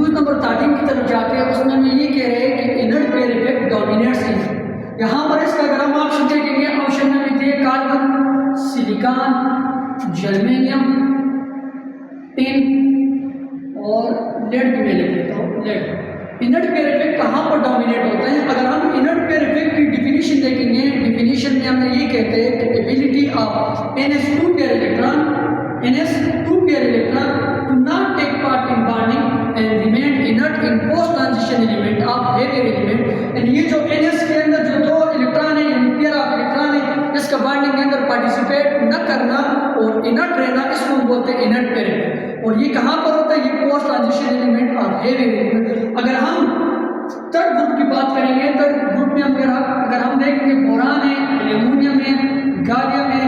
MCQs number 13 की तरफ जाते हैं, उसमें हम ये कह रहे हैं कि इनर्ट पेयर इफेक्ट डोमिनेट्स इन। यहाँ पर इसका अगर हम ऑप्शन देखेंगे, ऑप्शन में भी दिए कार्बन, सिलिकॉन, जर्मेनियम, टिन और लेड भी मैं लिख लेता हूँ, लेड। इनर्ट पेयर इफेक्ट कहाँ पर डोमिनेट होते हैं? अगर हम इनर्ट पेयर इफेक्ट की डिफिनीशन देखेंगे, डिफिनीशन में हम ये कहते हैं कि ability of NH2 pair electron to not take part in bonding and remain inert in post transition element of heavier element। and ये जो NS के अंदर जो दो इलेक्ट्रॉन है, यानी पेयर ऑफ इलेक्ट्रॉन है, इसका बॉन्डिंग के अंदर पार्टिसिपेट न करना और इनर्ट रहना, इसको हम बोलते हैं इनर्ट पेयर इफेक्ट। और ये कहाँ पर होता है? ये post transition element of heavy element. अगर हम थर्ड ग्रुप की बात करेंगे, थर्ड ग्रुप में अगर हम देखेंगे बोरान है, एल्यूमिनियम है, गालियम है,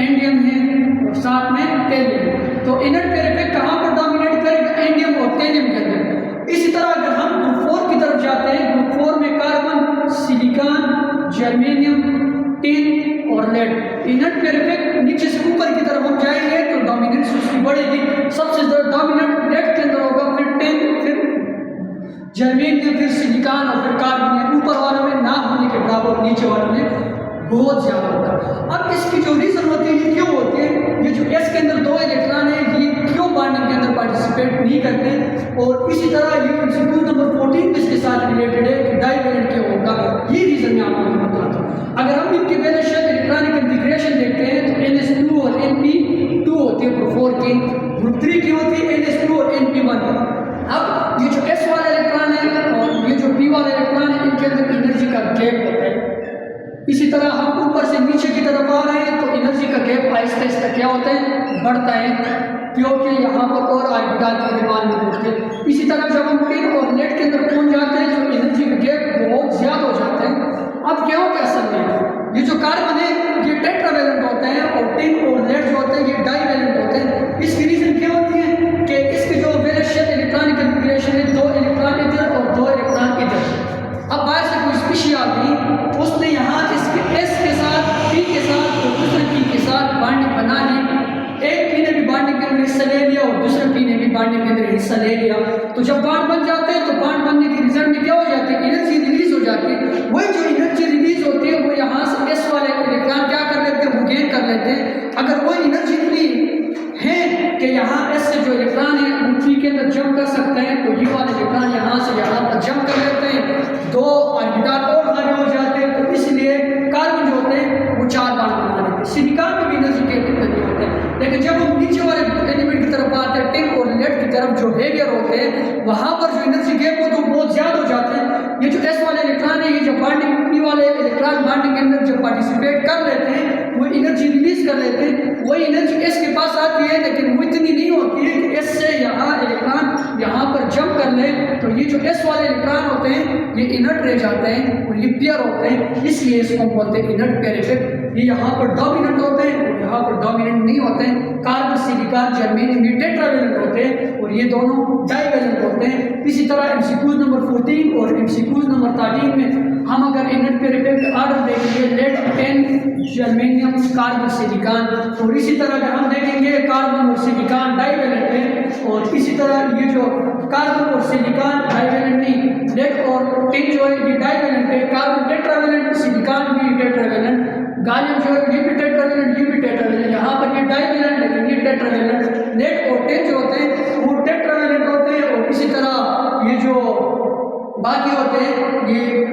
एंडियम है और साथ में टेलियम। तो इनर्ट पेयर इफेक्ट कहाँ पर डोमिनेट करेगा? एंडियम और टेलियम के अंदर। इसी तरह अगर हम ग्रुप 4 की तरफ जाते हैं, ग्रुप 4 में कार्बन, सिलिकॉन, जर्मेनियम, टिन और लेड। इनर्ट पेयर इफेक्ट नीचे से ऊपर की तरफ हम जाएंगे तो डोमिनेंस उसकी बढ़ेगी। सबसे ज्यादा डोमिनेंट लेड के अंदर होगा, फिर टिन, फिर जर्मेनियम, फिर सिलिकॉन और फिर कार्बन। ऊपर वालों में ना होने के बराबर, नीचे वालों में बहुत ज्यादा होगा। अब इसकी जो रीजन होती है, ये क्यों होती है? ये जो एस के अंदर दो इलेक्ट्रॉन है, ये क्यों बॉन्डिंग के अंदर पार्टिसिपेट नहीं करते? और इसी तरह ये एमसीक्यू नंबर 14 इसके साथ रिलेटेड है कि डाइवेलेंट क्यों होगा, ये रीजन मैं आपको बताता हूँ। अगर हम इनकी वैलेंशियल इलेक्ट्रॉनिक कॉन्फ़िगरेशन देखते हैं तो NS2 और NP2 होती है ग्रुप 4 की, ग्रुप 3 की होती है NS2 और NP1। अब ये जो S वाला इलेक्ट्रॉन है और ये जो P वाला इलेक्ट्रॉन है, इनके अंदर एनर्जी का गैप होता है। इसी तरह हम ऊपर से नीचे की तरफ आ रहे हैं तो एनर्जी का गैप आहिस्ता आहिस्ता क्या होता है? बढ़ता है, क्योंकि यहाँ पर और ऑर्बिटल की निर्माण में होती है। इसी तरह जब हम टिन और लेड के अंदर पहुंच जाते हैं तो एनर्जी का गैप बहुत ज्यादा हो जाता है। अब क्या होता है असल में? ये जो कार्बन है ये टेट्रावेलेंट होते हैं और टिन और लेड जो होते हैं ये डाइवेलेंट होते हैं। इसकी रीजन क्या होती है कि इसकी जो वैलेंशियल इलेक्ट्रॉनिक कॉन्फ़िगरेशन है, दो इलेक्ट्रॉन इधर और दो इलेक्ट्रॉन इधर। अब बाहर से कोई स्पीशी आ गई, उसने यहाँ इसके एस के साथ, पी के साथ और दूसरे पी के साथ बॉन्डिंग बना ली। एक पी ने भी बॉन्डिंग के अंदर हिस्सा ले लिया और दूसरे पी ने भी बॉन्डिंग के अंदर हिस्सा ले लिया। तो जब बॉन्ड बन जाते हैं तो बॉन्ड बनने के रिजल्ट में क्या हो जाती है? एनर्जी रिलीज हो जाती है। वही जो एनर्जी रिलीज होती है वो यहाँ से एस वाले इलेक्ट्रॉन क्या कर लेते हैं? वो गेन कर लेते हैं। अगर वो एनर्जी इतनी है कि यहाँ एस से जो इलेक्ट्रॉन है वो पी के अंदर जंप कर सकते हैं, तो ये वाले इलेक्ट्रॉन यहाँ से यहाँ पर जंप कर लेते हैं, दो ऑर्बिटल और खाली हो जाते हैं। तो इसलिए कार्बन जो होते हैं वो 4 बॉन्ड बना लेते हैं। सिलिकॉन में भी एनर्जी के कितने नहीं होते हैं। लेकिन जब हम नीचे वाले एलिमेंट की तरफ आते हैं, टिन और लेड की तरफ जो हेवियर होते हैं, वहां पर जो एनर्जी गैप होता है वो बहुत ज्यादा हो जाते हैं। ये जो एस वाले इलेक्ट्रॉन है, ये जो बॉन्डिंग पी वाले इलेक्ट्रॉन बॉन्डिंग के अंदर जो पार्टिसिपेट कर लेते हैं वो एनर्जी रिलीज कर लेते हैं। वही एनर्जी एस के पास आती है, लेकिन वो इतनी नहीं होती है कि एस से यहाँ इलेक्ट्रॉन यहाँ पर जंप कर ले। तो ये जो एस वाले इलेक्ट्रॉन होते हैं ये इनर्ट रह जाते हैं और ये पेयर होते हैं, इसलिए इसको बोलते हैं इनर्ट पेयर इफेक्ट। ये यहाँ पर डोमिनेंट होते हैं और यहाँ पर डोमिनेंट नहीं होते हैं। कार्बन, सिलिकॉन, जर्मेनियम ये टेट्रावेलेंट होते हैं और ये दोनों डाइवेलेंट होते हैं। इसी तरह एमसीक्यूज नंबर 14 और एमसीक्यूज नंबर 13 में हम अगर इनर्ट पेयर इफेक्ट ऑर्डर देखेंगे, lead, tin, germanium, carbon, silicon. और इसी तरह अगर हम देखेंगे कार्बन और सिलिकॉन डाइवेलेंट है, और इसी तरह ये जो कार्बन और सिलिकॉन डाइवेलेंट नहीं, लेड और टिन जो है ये डाइवेलेंट है, कार्बन टेट्रावेलेंट, सिलिकॉन भी टेट्रावेलेंट, गालियम जो है ये भी टेट्रावेलेंट, ये भी टेट्रावेलेंट। यहाँ पर ये डाइवेलेंट लेकिन ये टेट्रावेलेंट। लेड और टिन जो होते हैं वो टेट्रावेलेंट होते हैं और इसी तरह ये जो बाकी होते हैं ये